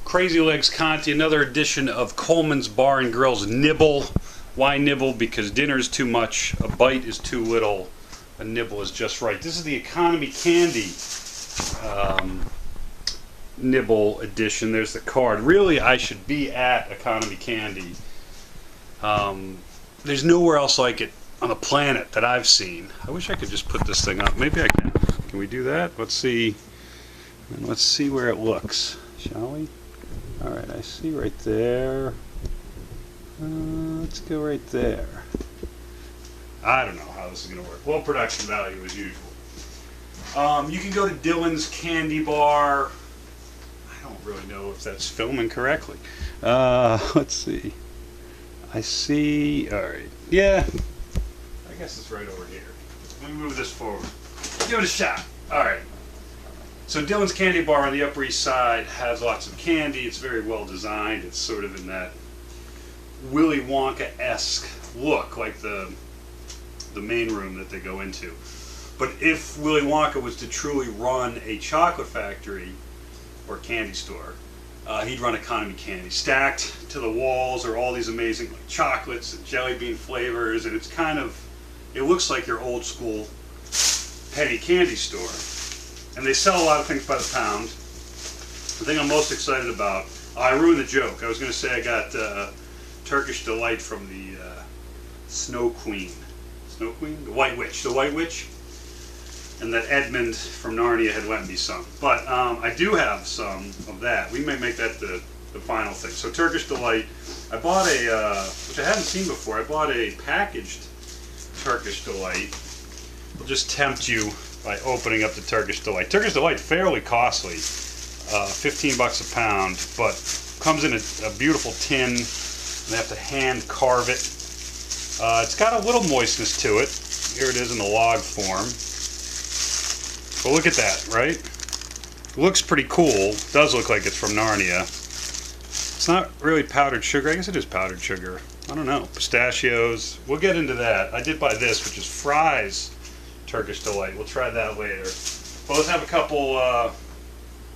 Crazy Legs Conti, another edition of Coleman's Bar and Grill's Nibble. Why nibble? Because dinner's too much, a bite is too little, a nibble is just right. This is the economy candy nibble edition. There's the card. Really, I should be at economy candy. There's nowhere else like it on the planet that I've seen. I wish I could just put this thing up. Maybe I can. Can we do that? Let's see. And let's see where it looks, shall we? Alright, I see right there. Let's go right there. I don't know how this is going to work. Low production value as usual. You can go to Dylan's Candy Bar. I don't really know if that's filming correctly. Let's see. I see. Alright. Yeah. I guess it's right over here. Let me move this forward. Give it a shot. Alright. So Dylan's Candy Bar on the Upper East Side has lots of candy. It's very well designed. It's sort of in that Willy Wonka-esque look, like the main room that they go into. But if Willy Wonka was to truly run a chocolate factory or candy store, he'd run economy candy. Stacked to the walls are all these amazing chocolates and jelly bean flavors, and it's kind of, it looks like your old school penny candy store. And they sell a lot of things by the pound. The thing I'm most excited about, I ruined the joke. I was going to say I got Turkish Delight from the Snow Queen. Snow Queen? The White Witch. The White Witch. And that Edmund from Narnia had lent me some. But I do have some of that. We may make that the final thing. So Turkish Delight. I bought a, which I hadn't seen before, I bought a packaged Turkish Delight. It'll just tempt you by opening up the Turkish Delight. Turkish Delight, fairly costly, 15 bucks a pound, but comes in a beautiful tin, and they have to hand carve it. It's got a little moistness to it. Here it is in the log form. But look at that, right? It looks pretty cool. It does look like it's from Narnia. It's not really powdered sugar. I guess it is powdered sugar. I don't know. Pistachios. We'll get into that. I did buy this, which is Fry's Turkish Delight. We'll try that later. Well, let's have a couple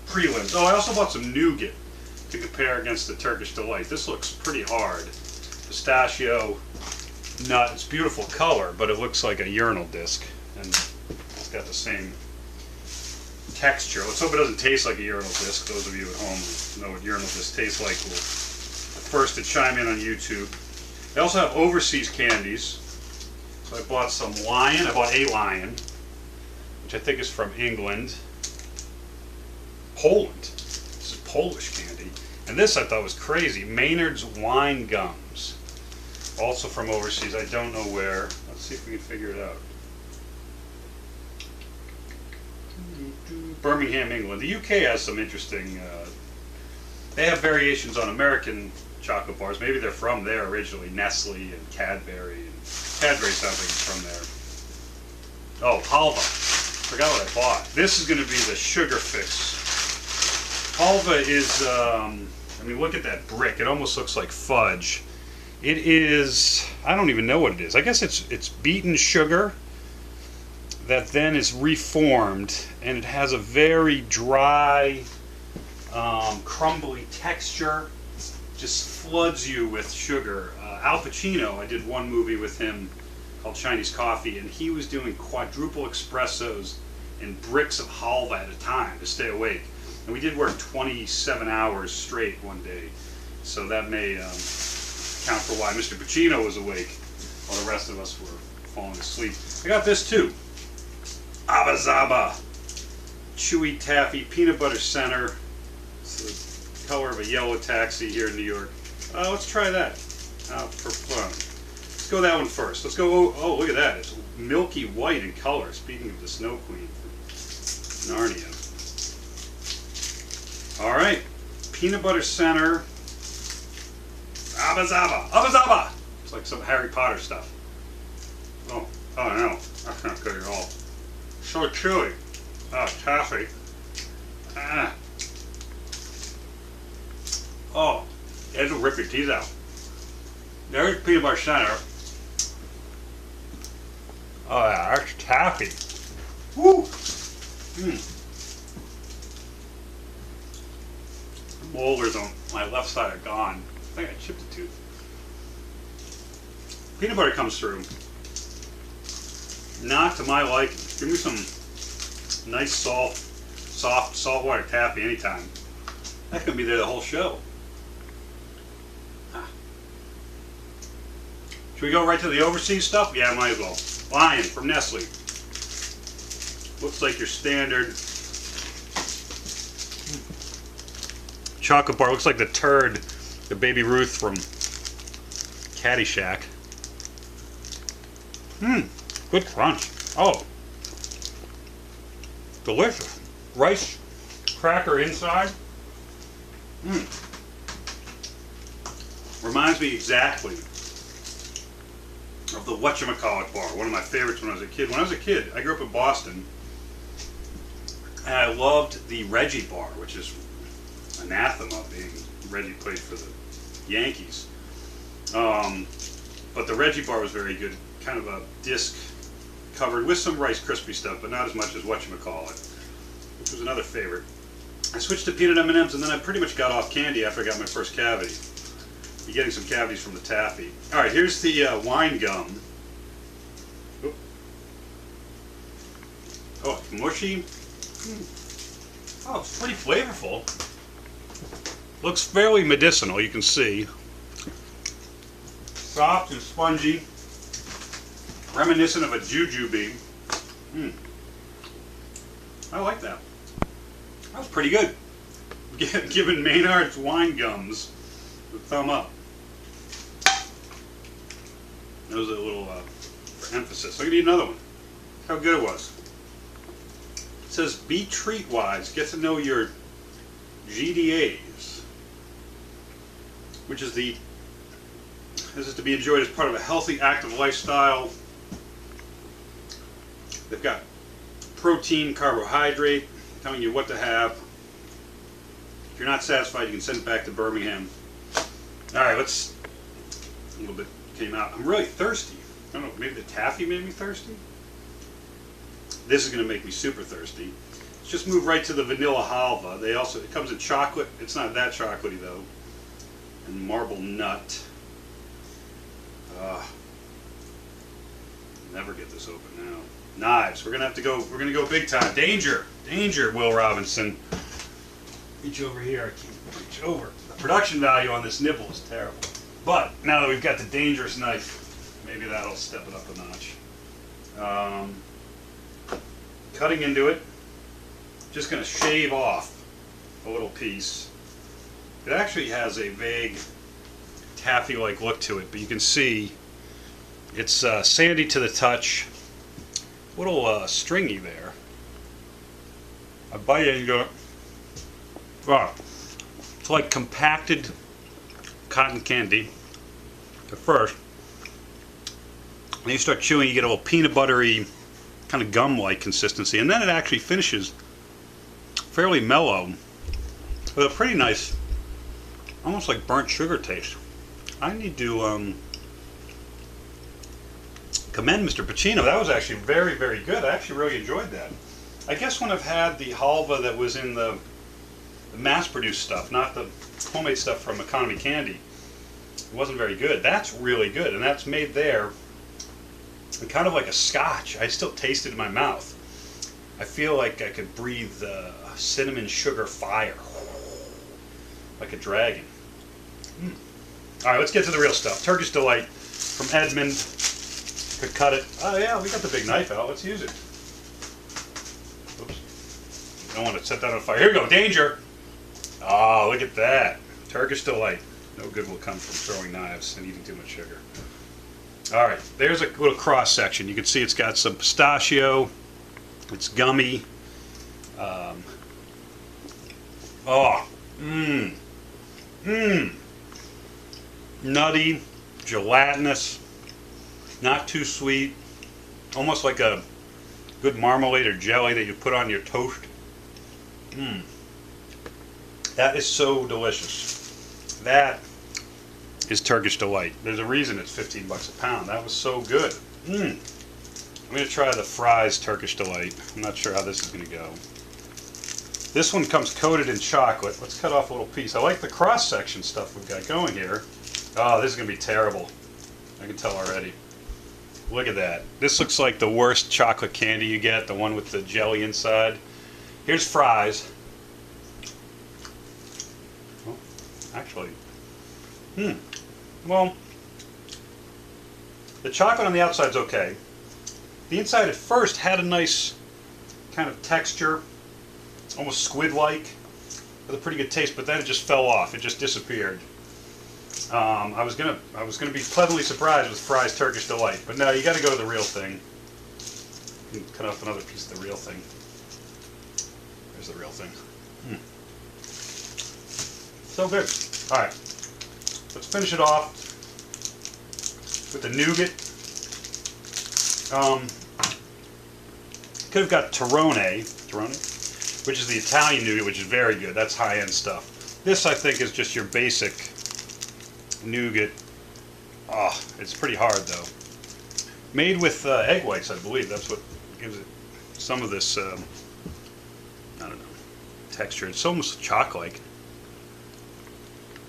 prelims. Oh, I also bought some nougat to compare against the Turkish Delight. This looks pretty hard. Pistachio nut. It's beautiful color, but it looks like a urinal disc, and it's got the same texture. Let's hope it doesn't taste like a urinal disc. Those of you at home who know what urinal discs taste like will be the first to chime in on YouTube. They also have overseas candies. So I bought some Lion. I bought a Lion, which I think is from England. Poland. This is Polish candy. And this I thought was crazy. Maynard's Wine Gums. Also from overseas. I don't know where. Let's see if we can figure it out. Birmingham, England. The UK has some interesting... they have variations on American chocolate bars. Maybe they're from there originally. Nestle and Cadbury. Cadbury sounds like it's from there. Oh, halva. Forgot what I bought. This is going to be the sugar fix. Halva is, I mean, look at that brick. It almost looks like fudge. It is, I don't even know what it is. I guess it's beaten sugar that then is reformed, and it has a very dry, crumbly texture. Just floods you with sugar. Al Pacino, I did one movie with him called Chinese Coffee, and he was doing quadruple espressos and bricks of halva at a time to stay awake. And we did work 27 hours straight one day, so that may account for why Mr. Pacino was awake while the rest of us were falling asleep. I got this too. Abba Zaba. Chewy Taffy Peanut Butter Center. It's the color of a yellow taxi here in New York. Let's try that for fun. Let's go that one first. Let's go, oh, look at that. It's milky white in color. Speaking of the Snow Queen from Narnia. Alright. Peanut Butter Center. Abba Zaba. Abba Zaba! It's like some Harry Potter stuff. Oh no. That's not good at all. So chewy. Oh, taffy. Ah. Oh, it'll rip your teeth out. There's Peanut Butter Center. Oh yeah, that's taffy. Woo! molars on my left side are gone. I think I chipped a tooth. Peanut butter comes through. Not to my liking. Give me some nice soft saltwater taffy anytime. That could be there the whole show. Should we go right to the overseas stuff? Yeah, might as well. Lion from Nestle. Looks like your standard chocolate bar. Looks like the turd, the Baby Ruth from Caddyshack. Good crunch. Oh, delicious. Rice cracker inside. Reminds me exactly of the whatchamacallit bar, one of my favorites when I was a kid. When I was a kid, I grew up in Boston, and I loved the Reggie bar, which is anathema, being Reggie played for the Yankees. But the Reggie bar was very good, kind of a disc covered with some Rice Krispie stuff, but not as much as whatchamacallit, which was another favorite. I switched to peanut M&Ms, and then I pretty much got off candy after I got my first cavity. You're getting some cavities from the taffy. All right, here's the wine gum. Oop. Oh, it's mushy. Oh, it's pretty flavorful. Looks fairly medicinal, you can see. Soft and spongy. Reminiscent of a jujube. I like that. That was pretty good. Giving Maynard's wine gums a thumb up. That was a little for emphasis. I'll give you another one. How good it was. It says, be treat-wise. Get to know your GDAs. Which is this is to be enjoyed as part of a healthy, active lifestyle. They've got protein, carbohydrate, telling you what to have. If you're not satisfied, you can send it back to Birmingham. All right, let's. A little bit came out. I'm really thirsty. I don't know. Maybe the taffy made me thirsty. This is going to make me super thirsty. Let's just move right to the vanilla halva. It comes in chocolate. It's not that chocolatey though. And marble nut. Never get this open now. Knives. We're gonna go big time. Danger, danger, Will Robinson. Reach over here. I can't reach over. The production value on this nibble is terrible. But now that we've got the dangerous knife, maybe that'll step it up a notch. Cutting into it. Just gonna shave off a little piece. It actually has a vague taffy-like look to it, but you can see it's sandy to the touch. A little stringy there. I bite it and go, wow. It's like compacted cotton candy at first. Then you start chewing, you get a little peanut buttery, kind of gum-like consistency, and then it actually finishes fairly mellow with a pretty nice, almost like burnt sugar taste. I need to commend Mr. Pacino. That was actually very, very good. I actually really enjoyed that. I guess when I've had the halva that was in the mass-produced stuff, not the homemade stuff from Economy Candy, it wasn't very good. That's really good, and that's made there kind of like a scotch. I still taste it in my mouth. I feel like I could breathe cinnamon sugar fire like a dragon. All right, let's get to the real stuff. Turkish Delight from Edmund. Could cut it. Oh yeah, we got the big knife out. Let's use it. Oops. Don't want to set that on fire. Here we go. Danger. Oh, look at that. Turkish Delight. No good will come from throwing knives and eating too much sugar. All right, there's a little cross section. You can see it's got some pistachio. It's gummy. Nutty, gelatinous, not too sweet, almost like a good marmalade or jelly that you put on your toast. That is so delicious. That is Turkish Delight. There's a reason it's 15 bucks a pound. That was so good. I'm going to try the fries Turkish Delight. I'm not sure how this is going to go. This one comes coated in chocolate. Let's cut off a little piece. I like the cross-section stuff we've got going here. Oh, this is going to be terrible. I can tell already. Look at that. This looks like the worst chocolate candy you get, the one with the jelly inside. Here's fries. Oh, actually, well, the chocolate on the outside's okay. The inside at first had a nice kind of texture, almost squid-like, with a pretty good taste, but then it just fell off. It just disappeared. I was gonna be pleasantly surprised with Fry's Turkish Delight, but no, you got to go to the real thing. You can cut off another piece of the real thing. There's the real thing. So good. All right, let's finish it off with the nougat. Could have got Torrone, which is the Italian nougat, which is very good. That's high-end stuff. This, I think, is just your basic nougat. Oh, it's pretty hard, though. Made with egg whites, I believe. That's what gives it some of this, I don't know, texture. It's almost chalk-like.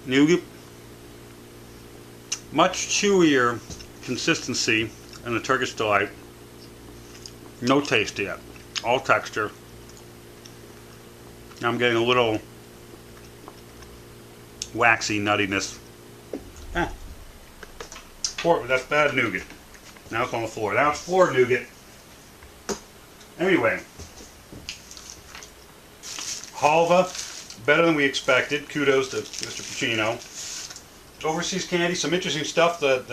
Nougat. Much chewier consistency than the Turkish Delight. No taste yet. All texture. Now I'm getting a little waxy nuttiness. That's bad nougat. Now it's on the floor. Now it's floor nougat. Anyway. Halva, better than we expected. Kudos to Mr. Pacino. Overseas candy, some interesting stuff. What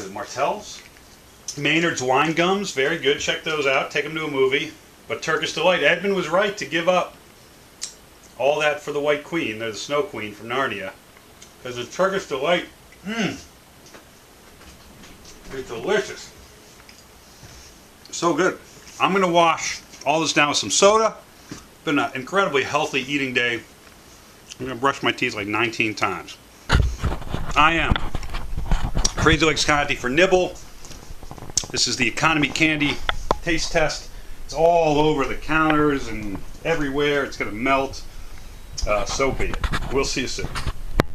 is it, Martell's? Maynard's wine gums, very good. Check those out. Take them to a movie. But Turkish Delight, Edmund was right to give up all that for the White Queen, the Snow Queen from Narnia. Because the Turkish Delight, it's delicious. So good. I'm going to wash all this down with some soda. Been an incredibly healthy eating day. I'm going to brush my teeth like 19 times. I am Crazy Legs Conti for Nibble. This is the economy candy taste test. It's all over the counters and everywhere. It's going to melt. So be it. We'll see you soon.